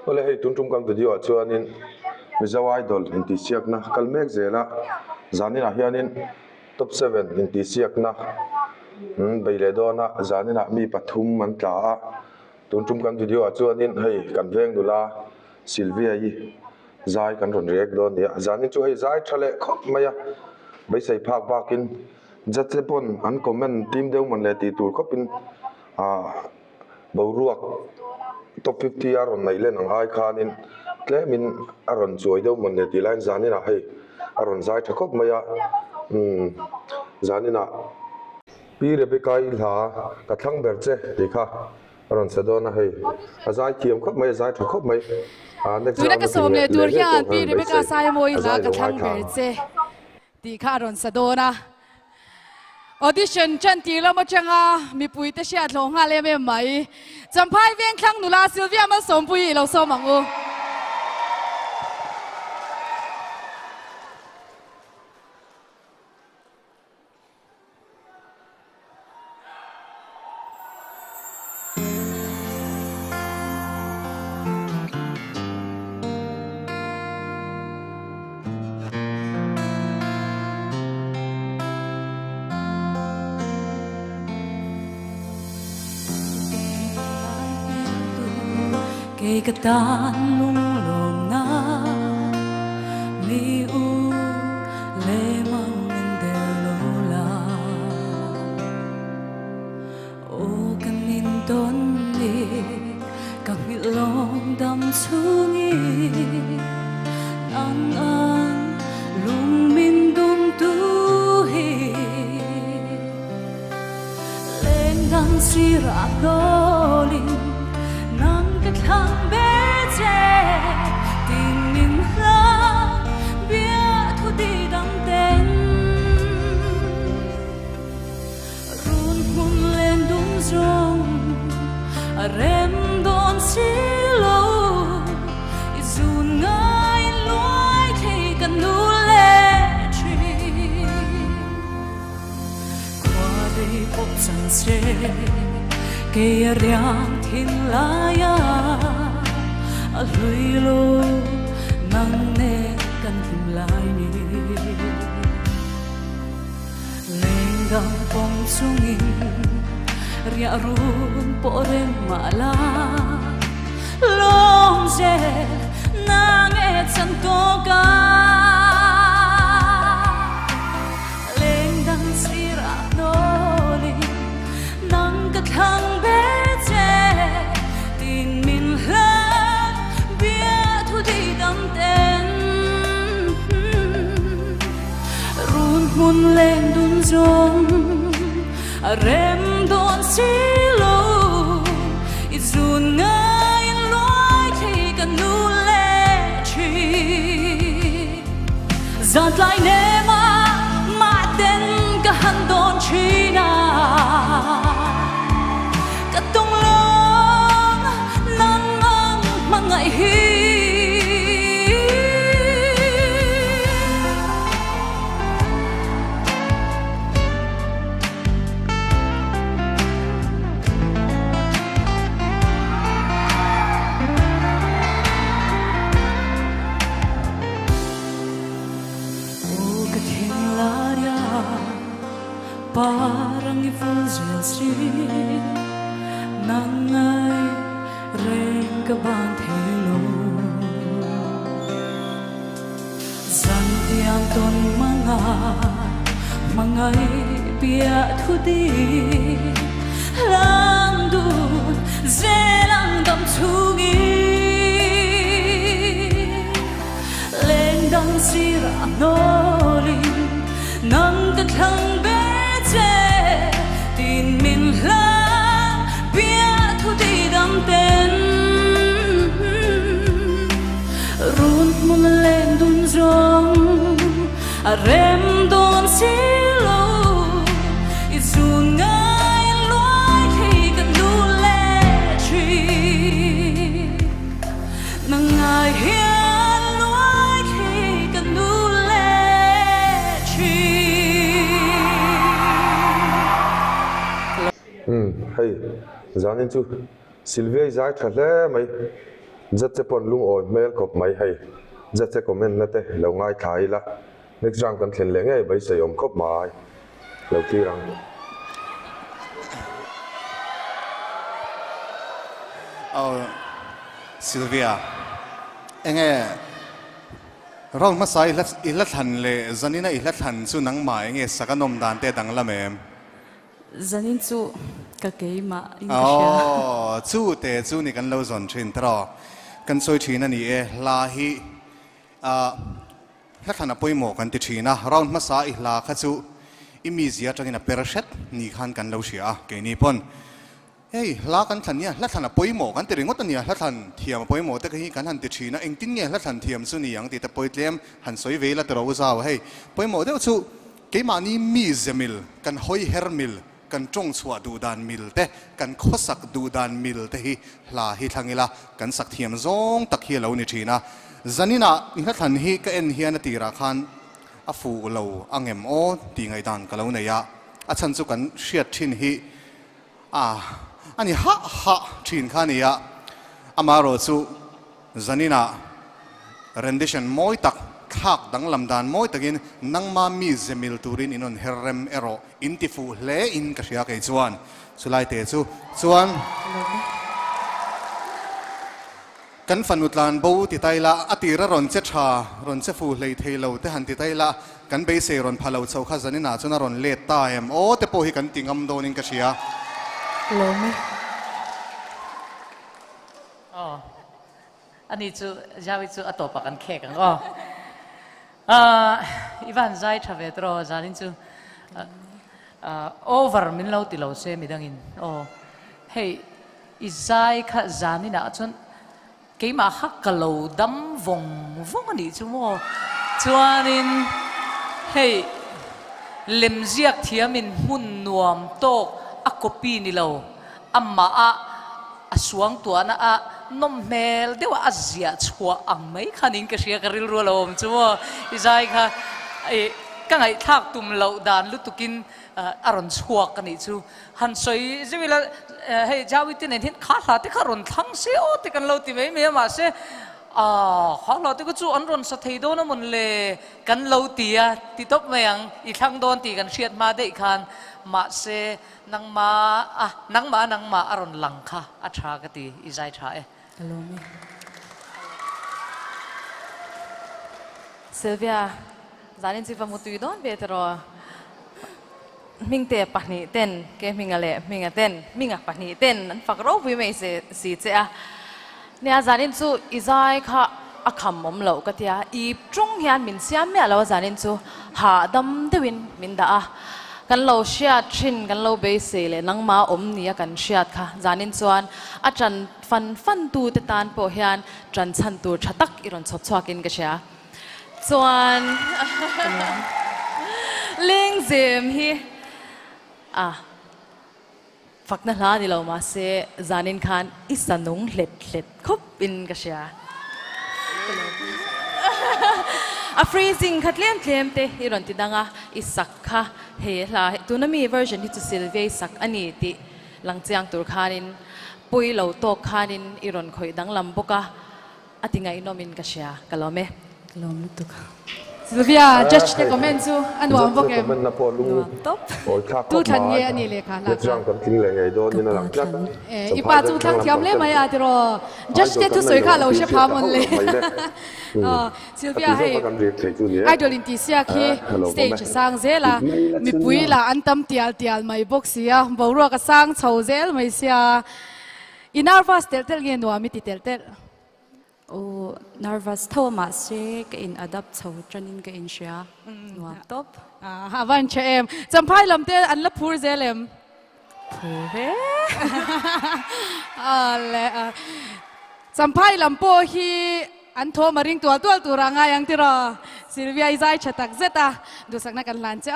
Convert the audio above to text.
ole hei tuntum kam video chuanin mizaw idol inti siakna kalmek zela zanina hianin top 7 inti siakna beiledona zanina mi pathum man tla tuntum kam video chuanin hei kan veng dula Sylvia yi zai kan ron rek don ya zanin chu hei zai thale khop maya bai sei phak bakin jatlepon an comment team deu man le ti tur khopin boruak top 50 aron nei len ang ai khanin tlemin aron choi deu mon ne ti line zanina hei aron zai thakop maya zanina pi rebecca ilha ka thlang berche dikha aron sedona hei azai kiam khop mai zai thakop mai next tu ka som le tur hian pi rebecca sai moi la ka thlang berche dikha aron sedona audition chen ti la ma changa mi pui te sia thlong ha le me mai champhai veng thlang nula Sylvia man som pui lo so mangu cây cà tan lung lom na li u le mang nên de lo la o kan nin ton ni ka mi long dam sungi ang ang lung min dum tu hi lên đang si ra dolin thang bé trẻ tình mình ra biết thu đi đắm tên run hôn lên đúng rong rem đón xí lâu dù ngay lối khi cần nụ lệ truy qua đây bốc sẵn xe kaya riang thiên laya lui lo nang ne kan him lai ni leng dang pom sungin ria run po rem mala long je nang et san to ka leng dang sira noli nang ka thang hôn lên đun rong rem đón xí lâu dù ngay lối thì cần nụ lệ chi giọt lại nê mà tên cả hắn đón chi na cả tung lòng nắng nắng mà ngại hi parang ifuzesi nangai reng kabang thelo zantiang ton mangai pia thudi lang du zelang dam chugi leng dang sira noli nang ka thang tin mình la biết thu đi đắm tên run mun lên đun rong rem đón xí lâu dù ngay lối thì cần đủ lệ truy nang ngài hiền lối thì cần đủ lệ truy hay zanin chu Sylvia zai thale mai zat che pon lung oi mel kop mai hai zat che comment na te lo ngai thai la next round kan thlen le ngai bai sei om khop mai lo ti rang Sylvia enge rong ma sai ila than le zanina ila than chu nang ma enge sakanom dan te dang la mem zanin chu ka keima in ka sia chu te chu ni kan lo zon thin tro kan soi thina ni e la hi la thana poimo kan ti thina round ma sa i la kha chu imizia tangina perashet ni khan kan lo sia ke ni pon hey la kan than nia la thana poimo kan ti ringot ania la than thiam poimo te hi kan han ti thina eng tin nge la than thiam su ni yang ti ta poitlem han soi ve la tro zaw hey poimo de chu ke ma ni mi zemil kan hoi hermil kan chong chua du dan mil te kan khosak du dan mil te hi la hi thangila kan sak thiam zong tak hi lo ni thina zanina ni than hi ka en hian ti ra khan a fu lo angem o ti ngai dan ka lo ne ya a chan chu kan hriat thin hi ani ha thin kha ni ya amaro chu zanina rendition moi tak khak dang lamdan moi takin nangma mi zemil turin inon herrem ero intifu hle in ka sia ke chuan sulai te chu chuan kan fanutlan bo ti taila atira ron che tha ron che fu hlei theilo te han ti taila kan be se ron phalo chau kha zanina chuna ron let ta em o te po hi kan tingam donin ka sia lo meอันนี้จูยาวิจูอัตโตปกันแข่กันอีวันใจทวีตรอจานินจูover มินเราติเราเซมิดังอินเฮ้ยอีใจข้าจานินะจนเกี่ยมาฮักกะโลดัมวงอันนี้จูโมจวนนินเฮ้ยลิมเจียกเทียมินหุ่นนวมโตกอักกปีนี่เราอัมมาสวงตัวน่ะนมเมลเดี๋ยวอาเซียชัวอังไม่คันิงก็เสียกริลรัวลมชัวอีใจค่ะก็ไงทักตุ่มเหล่าดานลุตุกินอารมณ์ชัวกันนี่ชูหันสวยจะเวลาให้เจ้าวิธีเนี่ยข้าหลาที่ข้ารอนทั้งเสียที่กันเราที่ไม่มาเสียข้าหลาที่ก็ชูอันรอนสะเทียโดนมันเลยกันเราตีที่ตบเมียงอีกทั้งโดนตีกันเชียดมาได้อีกคันมาเสนังมาอารมณ์หลังค่ะอัชากติอีใจชาlo me Sylvia zanin si famutui don betro mingte pahni ten ke mingale minga ten minga pahni ten an fakro wi me se si che a nia zanin chu izai kha akham mom lo ka tia I trung hian min siam me lo zanin chu ha dam dewin min da a kan lo shiat thin kan lo be se le nangma om nia kan shiat kha zanin chuan a tran fan tu te tan po hian tran chan tu thatak iron chop chhuakin ka sha chuan ling zem hi fakna hla ni lo ma se zanin khan isanung hlet khop in ka sha a freezing khatlem te iron ti danga isak kha he hla tunami version hi chu Sylvia sak ani ti langchiang tur khanin pui lo to khanin iron khoi dang lam boka atinga inomin ka sia kalome lo me tu ka Sylvia judge te comment chu anwam boke comment na po lung top oi khak tu than ye ani le kha la next round kan thling le ngai do ni na lang chat ipa chu thang thiam le mai a tiro judge te tu soi kha lo she pha mon le Sylvia hey idol in ti sia khi stage sang zela mi pui la antam tial mai box sia boro ka sang chho zel mai sia inar fast tel ge no mi ti tel nervous thaw ma se ka in adapt chho tranin ka in sia no top hawan che em champhai lam te an la phur zelem phure ale champhai lam po hi an tho maring tual turanga yang tiro Sylvia izai chatak zeta du sakna kan lan che